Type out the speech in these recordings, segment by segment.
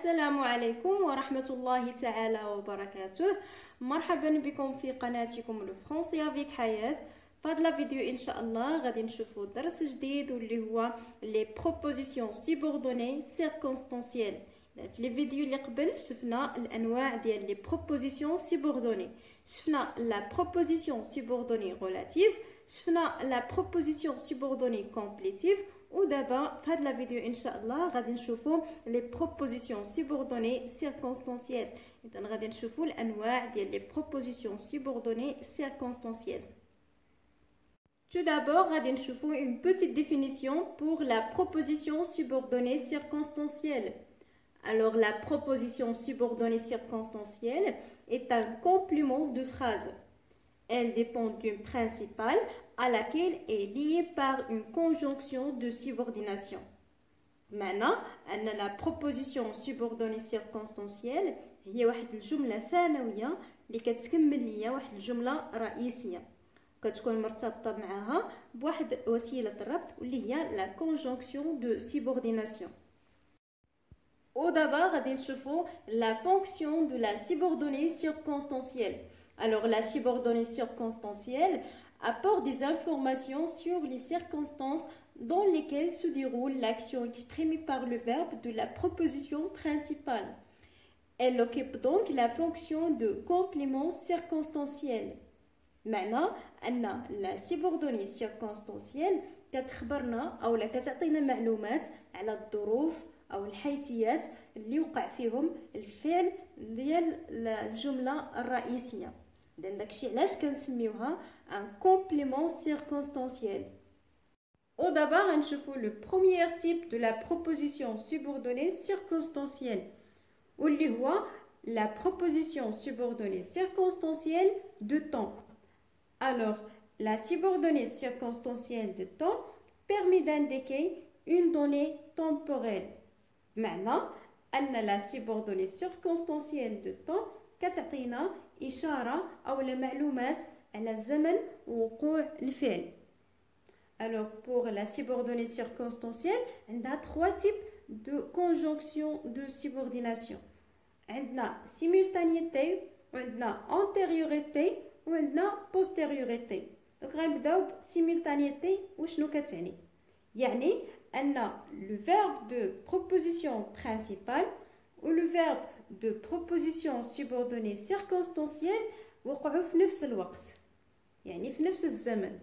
السلام عليكم ورحمة الله تعالى وبركاته. مرحبا بكم في قناتكم الفرنسية افيك حياة. في هذا الفيديو ان شاء الله غادي نشوفوا درس جديد واللي هو لي بروبوزيسيون سيبوردوني سيركونستانسييل. في الفيديو اللي قبل شفنا الانواع ديال لي بروبوزيسيون سيبوردوني، شفنا لا بروبوزيسيون سيبوردوني ريلاتيف، شفنا لا بروبوزيسيون سيبوردوني كومبليتيف، ودابا في هذا الفيديو ان شاء الله غادي نشوفوا لي بروبوزيسيون سيبوردوني سيركونستانسييل. اذا غادي نشوفوا الانواع ديال لي بروبوزيسيون سيبوردوني سيركونستانسييل. Tout d'abord, غادي نشوفوا une petite définition pour la proposition subordonnée circonstancielle. Alors, la proposition subordonnée circonstancielle est un complément de phrase. Elle dépend d'une principale à laquelle est liée par une conjonction de subordination. Maintenant, la proposition subordonnée circonstancielle هي واحد الجملة ثانوية اللي كتكمل ليا واحد الجملة رئيسية، كتكون مرتبطة معها بواحد وسيلة الربط واللي هي la conjonction de subordination. ودابا غادي نشوفوا la fonction de la subordonnée circonstancielle. Alors la subordonnée circonstancielle apporte des informations sur les circonstances dans lesquelles se déroule l'action exprimée par le verbe de la proposition principale. Elle occupe donc la fonction de complément circonstanciel. معنى أن la subordonnée circonstancielle كتخبرنا أو كتعطينا معلومات على الظروف أو الحيثيات اللي وقع فيهم الفعل ديال الجملة الرئيسية. لأن داكشي علاش كنسميوها un complément circonstanciel. ودابا غنشوفوا le premier type de la proposition subordonnée circonstancielle واللي هو la proposition subordonnée circonstancielle de temps. Alors, la subordonnée circonstancielle de temps permet d'indiquer une donnée temporelle. معنى أن la subordonnée circonstancielle de temps كتعطينا إشارة أو معلومات على الزمن وقوع الفعل. Alors, pour la subordonnée circonstancielle, on a trois types de conjonction de subordination. On a simultanéité, on a antériorité, on a postériorité. Donc, on a simultanéité وشنو كتعني؟ يعني أن le verbe de proposition principale ou le verbe de proposition subordonnée circonstancielle وقعوا في نفس الوقت، يعني في نفس الزمن.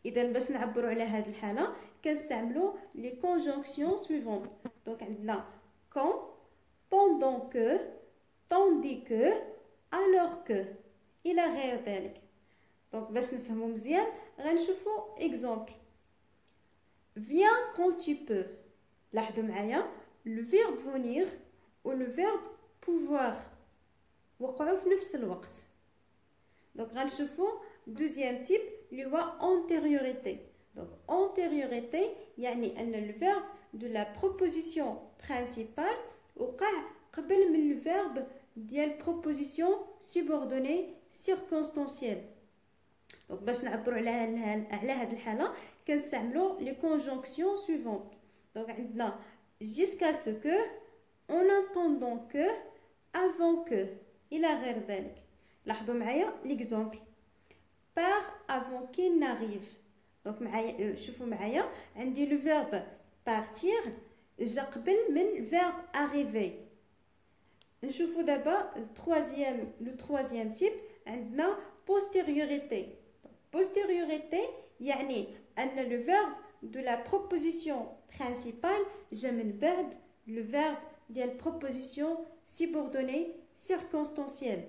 إذا باش نعبروا على هذه الحالة كنستعملوا لي conjonctions suivantes. دونك عندنا quand, pendant que, tandis que, alors que إلى غير ذلك. دونك باش نفهموا مزيان غنشوفوا exemple. Viens quand tu peux. لاحظوا معايا le verbe venir و le verbe pouvoir وقعوا في نفس الوقت. دونك غنشوفوا deuxième type اللي هو antériorité. Donc antériorité يعني أن le verbe de la proposition principale وقع قبل من le verbe ديال proposition subordonnée circonstancielle. Donc باش نعبروا على هذه الحالة كنستعملوا les conjonctions suivantes. Donc عندنا jusqu'à ce que, en attendant que, avant que إلى غير ذلك. لاحظوا معايا l'exemple. Part avant qu'il n'arrive. Donc معايا شوفوا معايا عندي le verbe partir جا قبل من verbe arriver. نشوفوا دابا le troisième type عندنا postériorité. Postériorité يعني أن le verbe de la proposition principale جا من بعد le verbe ديال proposition subordonnée circonstancielle.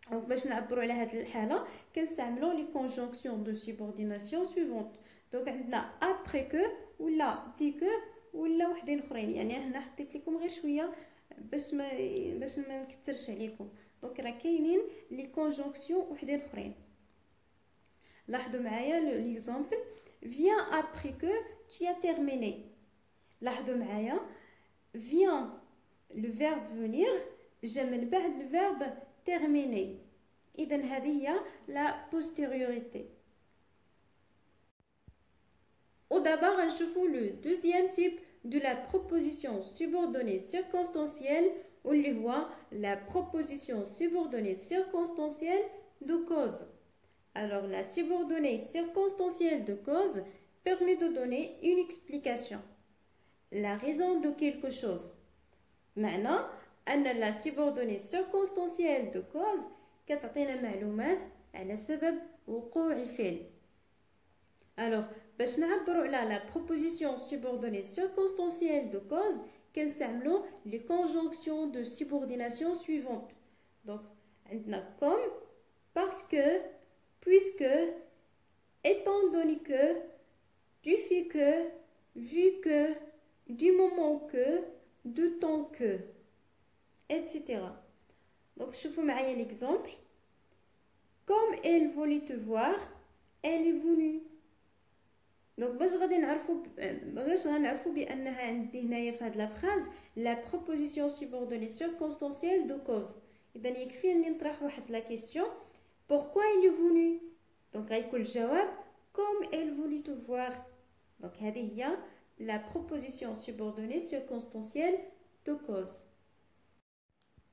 Donc باش نعبروا على هذه الحالة كنستعملوا les conjonctions de subordination suivantes. Donc عندنا après que ولا dès que ولا وحدين اخرين. يعني هنا حطيت لكم غير شويه باش ما نكثرش عليكم. دونك راه كاينين لي conjonctions وحدين اخرين. لاحظوا معايا l'exemple. Viens après que tu as terminé. لاحظوا معايا viens le verbe venir جا من بعد le verbe terminer. إذا هذه هي la postériorité. ودابا غنشوفوا le deuxième type de la proposition subordonnée circonstancielle ou la proposition subordonnée circonstancielle de cause. Alors, la subordonnée circonstancielle de cause permet de donner une explication, la raison de quelque chose. معنى أن la subordonnée circonstancielle de cause كتعطينا معلومات على سبب وقوع الفعل. Alors, باش نعبروا على la proposition subordonnée circonstancielle de cause كنستعملوا les conjonctions de subordination suivantes. Donc, عندنا comme, parce que, puisque, étant donné que, du fait que, vu que, du moment que, de temps que, etc. Donc, شوفوا معايا l'exemple. Comme elle voulait te voir, elle est venue. Donc, باش غنعرفوا بأنها عندي هنايا في هاد لا phrase la proposition subordonnée circonstancielle de cause. إذا يكفي أني نطرح واحد la question. Pourquoi elle est venue? Donc, غيكون الجواب comme elle voulait te voir. Donc, هذه هي la proposition subordonnée circonstancielle de cause.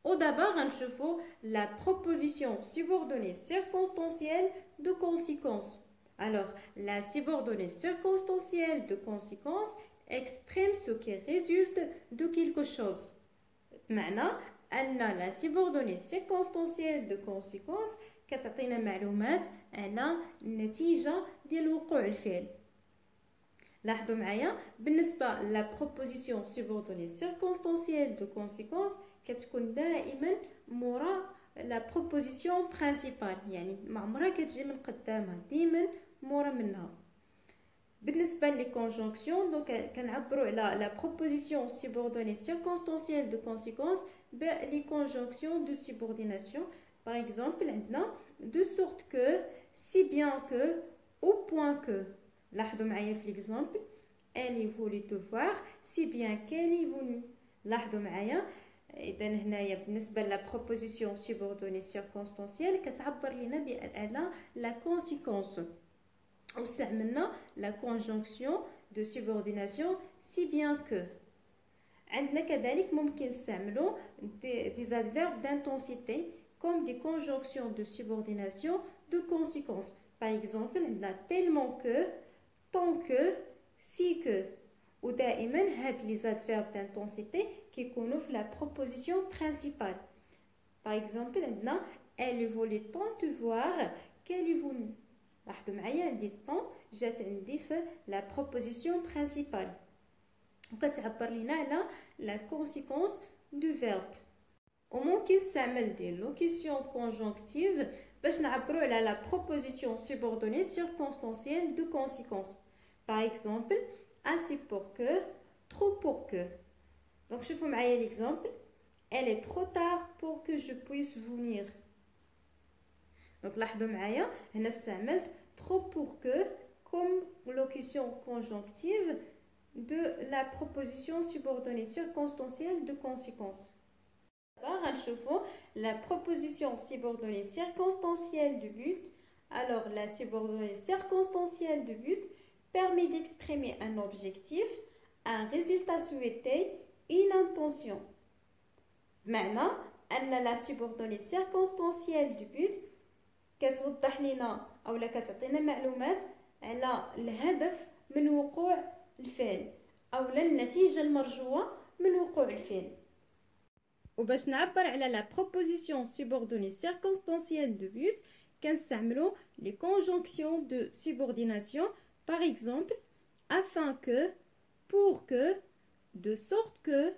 Au d'abord, غنشوفوا la proposition subordonnée circonstancielle de conséquence. Alors, la subordonnée circonstancielle de conséquence exprime ce qui résulte de quelque chose. معنى أن la subordonnée circonstancielle de conséquence كتعطينا معلومات على النتيجة ديال وقوع الفعل. لاحظوا معايا بالنسبة لا proposition subordonnée circonstancielle de conséquence كتكون دائما مورا لا proposition principale، يعني ما عمرها كتجي من قدامها، ديما مورا منها. بالنسبة لي conjonction دونك كنعبروا على لا proposition subordonnée circonstancielle de conséquence بلي conjonction de subordination. Par exemple عندنا de sorte que, si bien que, au point que. لاحظوا معايا في l'exemple elle est voulue te voir si bien qu'elle est venue. لاحظوا معايا إذا هنايا بالنسبة لا proposition subordonnée circonstancielle كتعبر لنا على la conséquence. واستعملنا la conjonction de subordination si bien que. عندنا كذلك ممكن نستعملوا des adverbes d'intensité comme des conjonctions de subordination de conséquence. Par exemple عندنا tellement que, tant que, si que. ودائما هاد les adverbes d'intensité كيكونوا في la proposition principale. Par exemple عندنا elle voulait tant te voir qu'elle est venue. لاحظوا معايا عندي طون جات عندي في la proposition principale وكتعبر لنا على la conséquence du verbe. وممكن نستعمل دي locutions conjonctives باش نعبروا على la proposition subordonnée circonstancielle de conséquence. Par exemple assez pour que, trop pour que. Donc شوفوا معايا l'exemple elle est trop tard pour que je puisse venir. Donc لاحظوا معايا هنا استعملت trop pour que comme locution conjonctive de la proposition subordonnée circonstancielle de conséquence. غنشوفوا la proposition subordonnée circonstancielle du but. Alors la subordonnée circonstancielle du but permet d'exprimer un objectif, un résultat souhaité, une intention. بمعنى أن la subordonnée circonstancielle du but كتوضح لنا أو كتعطينا معلومات على الهدف من وقوع الفعل أو النتيجة المرجوة من وقوع الفعل. وباش نعبر على la proposition subordonnée circonstancielle de but كنستعملوا les conjonctions de subordination. Par exemple, afin que, pour que, de sorte que,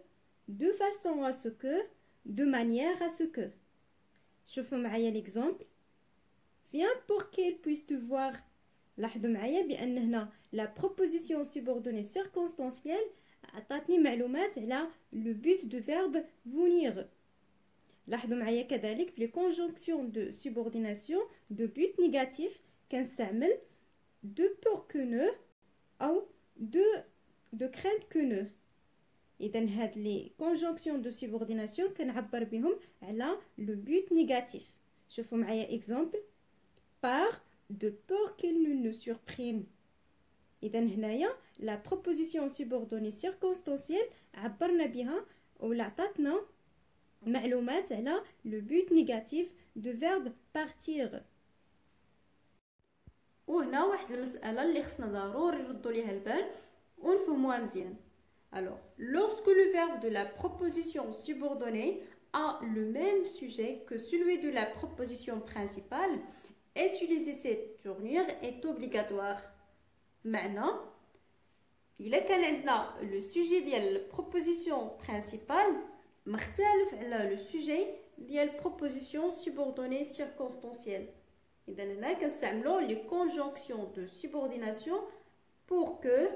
de façon à ce que, de manière à ce que. شوفوا معايا l'exemple. Viens pour qu'elle puisse te voir. لاحظوا معايا بأن هنا la proposition subordonnée circonstancielle عطاتني معلومات على le but du verbe venir. لاحظوا معايا كذلك في les conjonctions de subordination de but négatif كنستعمل de peur que ne أو de crainte que ne. إذا هاد les conjonctions de subordination كنعبر بهم على le but négatif. شوفوا معايا exemple par de peur qu'il ne nous surprenne. إذا هنايا la proposition subordonnée circonstancielle عبرنا بها ولا عطاتنا معلومات على le but négatif de verbe partir. وهنا واحد المسألة اللي خصنا ضروري نردو ليها البال ونفهموها مزيان. Alors, lorsque le verbe de la proposition subordonnée a le même sujet que celui de la proposition principale, utiliser cette tournure est obligatoire. Maintenant, إلا كان عندنا le sujet ديال proposition principale مختلف على le sujet ديال proposition subordonnée circonstancielle. إذا هنا كنستعملو les conjonctions de subordination pour que,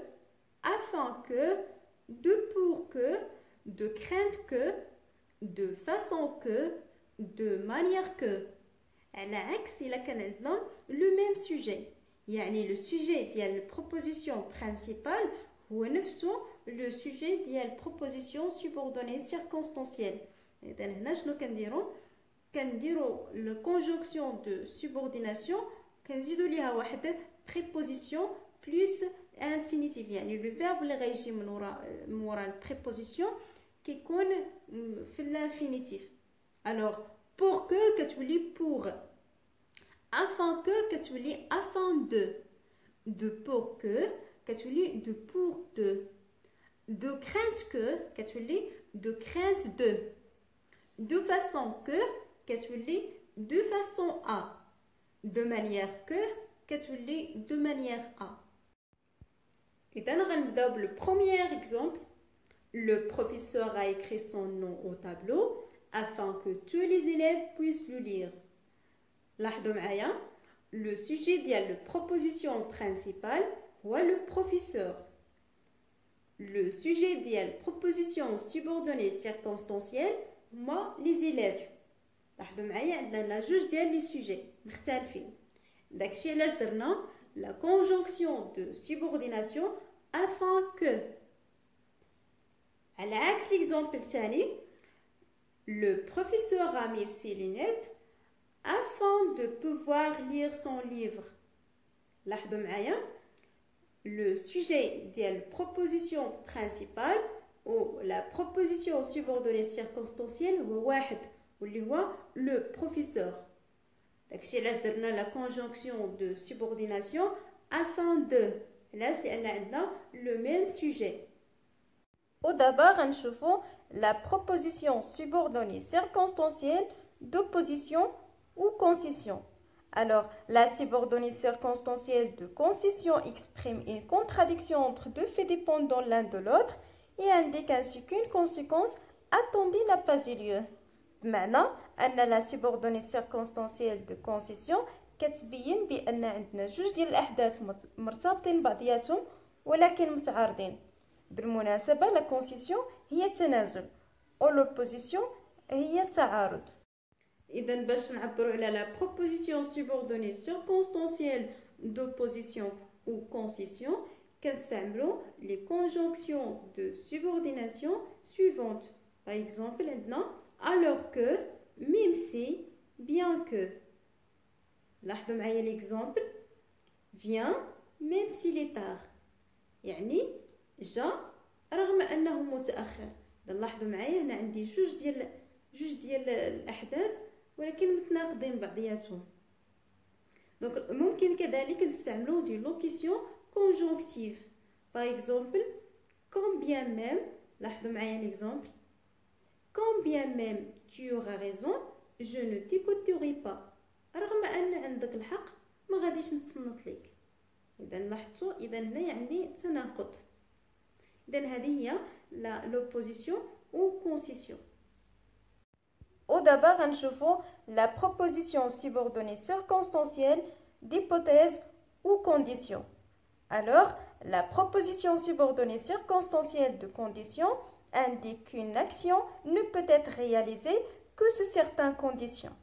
afin que, de pour que, de crainte que, de façon que, de manière que. على عكس إلا كان عندنا le même sujet، يعني le sujet ديال proposition principale هو نفسه le sujet ديال proposition subordonnée circonstancielle. إذا هنا شنو كنديرو la conjonction de subordination كنزيدو ليها واحد préposition plus infinitif، يعني le verbe اللي غيجي من ورا البريبوزيسيون كيكون في l'infinitif. Alors pour que كتولي pour، afin que كتولي afin de pour que كتولي de pour de crainte que كتولي de crainte de façon que كتولي de façon à، de manière que كتولي de manière à. إذا غنبداو le premier exemple. Le professeur a écrit son nom au tableau afin que tous les élèves puissent le lire. لاحظوا معايا le sujet ديال la proposition principale هو le professeur. Le sujet ديال la proposition subordonnée circonstancielle هما les élèves. لاحظوا معايا عندنا جوج ديال لي سوجي مختلفين. داكشي علاش درنا la conjonction de subordination afin que. على عكس l'exemple الثاني le professeur a mis ses lunettes afin de pouvoir lire son livre. لاحظوا معايا le sujet ديال proposition principale ou la proposition subordonnée circonstancielle هو واحد واللي هو le professeur. داكشي علاش درنا la conjonction de subordination afin de. علاش لان عندنا le même sujet. ودابا غنشوفوا la proposition subordonnée circonstancielle d'opposition ou concession. Alors, la subordonnée circonstancielle de concession exprime une contradiction entre deux faits dépendants l'un de l'autre et indique ainsi qu'une conséquence attendue n'a pas eu lieu. بمعنى أن la subordonnée circonstancielle de concession كتبين بأن عندنا جوج ديال الأحداث مرتبطين بعضياتهم ولكن متعارضين. بالمناسبة la concession هي التنازل و l'opposition هي التعارض. إذا باش نعبروا على la proposition subordonnée circonstancielle d'opposition ou concession كنستعملوا les conjonctions de subordination suivantes. Par exemple عندنا alors que, même si, bien que. لاحظوا معايا l'exemple viens même s'il est tard، يعني جا رغم أنه متأخر. لاحظوا معايا هنا عندي جوج ديال الأحداث ولكن متناقضين بعضياتهم. دونك ممكن كذلك نستعملوا دي لوكيسيون conjonctive. Par exemple quand bien même، لاحظوا معايا l'exemple quand bien même tu auras raison je ne t'écouterai pas. رغم أن عندك الحق ما غاديش نتصنت لك. إذا لاحظتوا إذا هنا يعني تناقض. إذا هذه هي l'opposition ou concession. ودابا غنشوفوا la proposition subordonnée circonstancielle d'hypothèse ou condition. Alors, la proposition subordonnée circonstancielle de condition indique qu'une action ne peut être réalisée que sous certaines conditions.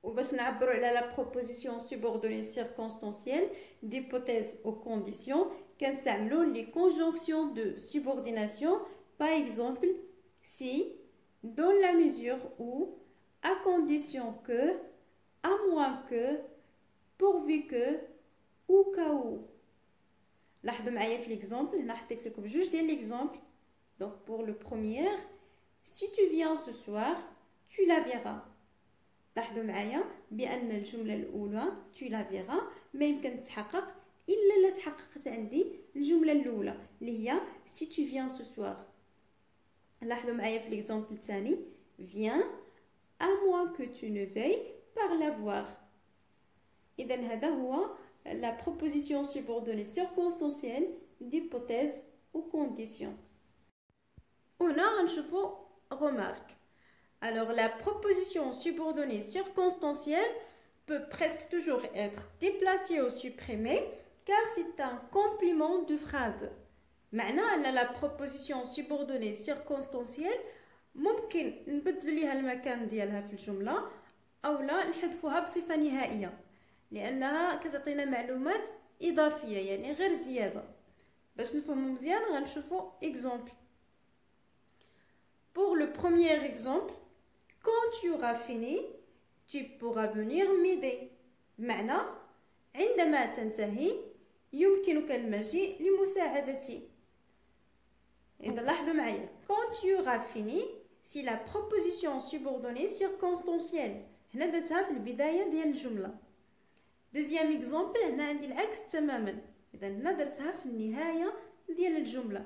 وباش نعبروا على la proposition subordonnée circonstancielle d'hypothèse aux conditions كنستعملوا les conjonctions de subordination. Par exemple si, dans la mesure où, à condition que, à moins que, pourvu que, au cas où. لاحظوا معايا في l'exemple هنا حطيت لكم جوج ديال l'exemple. Donc pour le premier, si tu viens ce soir, tu la verras. لاحظوا معايا بان الجمله الاولى tu la verras ما يمكن تتحقق الا لا تحققت عندي الجمله الاولى اللي هي si tu viens ce soir. لاحظوا معايا في l'exemple الثاني viens à moins que tu ne veuilles par la voir. اذا هذا هو la proposition subordonnée circonstancielle d'hypothèse ou condition. هنا غنشوفوا remarque. Alors la proposition subordonnée circonstancielle peut presque toujours être déplacée ou supprimée car c'est un complément de phrase. معنى أن la proposition subordonnée circonstancielle ممكن نبدلوا ليها المكان ديالها في الجملة أو لا نحذفوها بصفة نهائية لأنها كتعطينا معلومات إضافية يعني غير زيادة. باش نفهمو مزيان غنشوفو exemple. Pour le premier exemple, quand tu auras fini, tu pourras venir m'aider. معنى عندما تنتهي يمكنك المجيء لمساعدتي. إذا لاحظوا معايا quand tu auras fini c'est la proposition subordonnée circonstancielle. هنا درتها في البداية ديال الجملة. Deuxième exemple هنا عندي العكس تماما. إذا هنا درتها في النهاية ديال الجملة.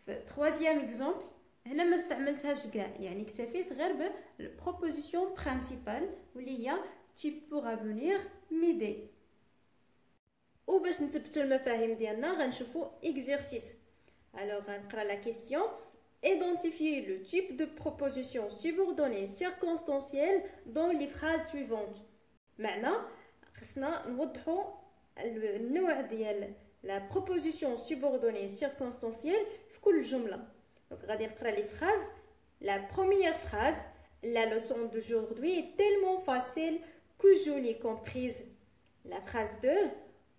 في troisième exemple هنا ما استعملتهاش كاع يعني اكتفيت غير بالبروبوزيسيون برينسيبال واللي هي tu pourras venir m'aider. وباش نثبتوا المفاهيم ديالنا غنشوفوا exercice. Alors غنقرا la question. Identifiez le type de proposition subordonnée circonstancielle dans les phrases suivantes. معنى خصنا نوضحوا النوع ديال la proposition subordonnée circonstancielle في كل جملة. Donc غادي نقرا les phrases. La première phrase, la leçon d'aujourd'hui est tellement facile que je l'ai comprise. La phrase 2,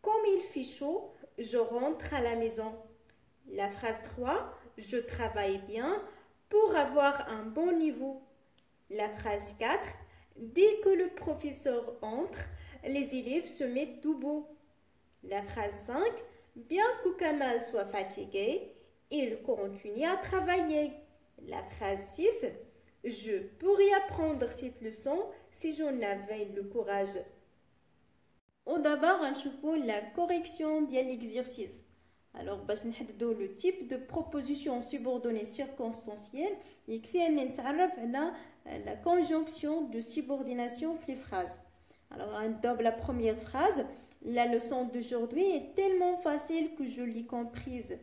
comme il fait chaud, je rentre à la maison. La phrase 3, je travaille bien pour avoir un bon niveau. La phrase 4, dès que le professeur entre, les élèves se mettent debout. La phrase 5, bien que Kamal soit fatigué, il continue à travailler. La phrase 6, je pourrais apprendre cette leçon si j'en avais le courage. Au d'abord, غنشوفوا la correction ديال l'exercice. Alors باش نحددوا le type de proposition subordonnée circonstancielle يكفي أن نتعرف على la conjonction de subordination في les phrases. Alors غنبداو la première phrase. La leçon d'aujourd'hui est tellement facile que je l'ai comprise.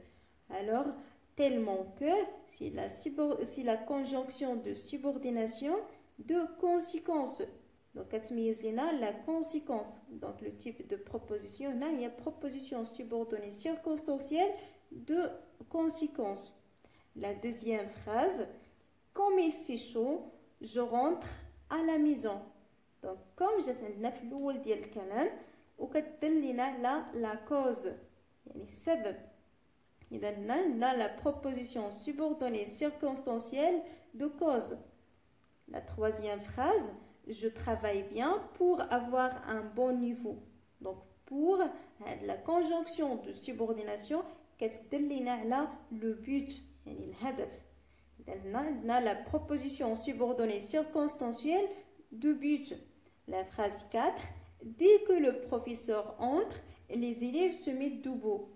Alors tellement que c'est la conjonction de subordination de conséquence. Donc كتميز لنا la conséquence. Donc le type de proposition هنا هي proposition subordonnée circonstancielle de conséquence. La deuxième phrase, comme il fait chaud, je rentre à la maison. Donc comme جات عندنا في الاول ديال الكلام وكتدل لنا على la cause يعني السبب. إذا هنا la proposition subordonnée circonstancielle de cause. La troisième phrase, je travaille bien pour avoir un bon niveau. Donc pour la conjonction de subordination كتدل لنا على le but يعني الهدف. إذا هنا la proposition subordonnée circonstancielle de but. La phrase 4, dès que le professeur entre, les élèves se mettent debout.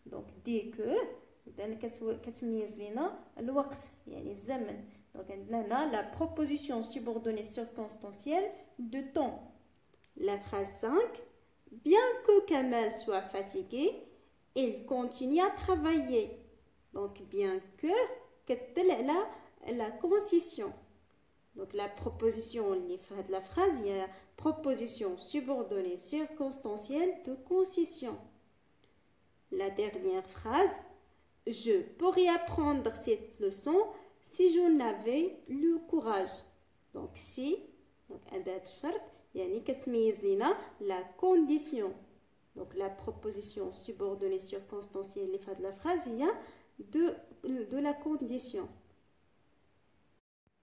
Donc dès que إذا كتميز لنا الوقت يعني الزمن. Donc عندنا la proposition subordonnée circonstancielle de temps. La phrase 5, bien que Kamal soit fatigué, il continue à travailler. Donc bien que كتدل على la concision. Donc la proposition اللي في هاد la phrase هي proposition subordonnée circonstancielle de concision. La dernière phrase, je pourrais apprendre cette leçon si j'en avais le courage. Donc si, donc أداة الشرط يعني كتميز لنا la condition. Donc la proposition subordonnée circonstancielle اللي في هاد la phrase هي de la condition.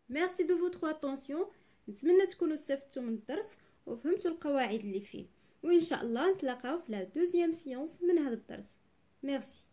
Merci de votre attention. نتمنى تكونوا استفدتوا من الدرس وفهمتوا القواعد اللي فيه، وإن شاء الله نتلاقاو في la deuxième séance من هذا الدرس. Merci.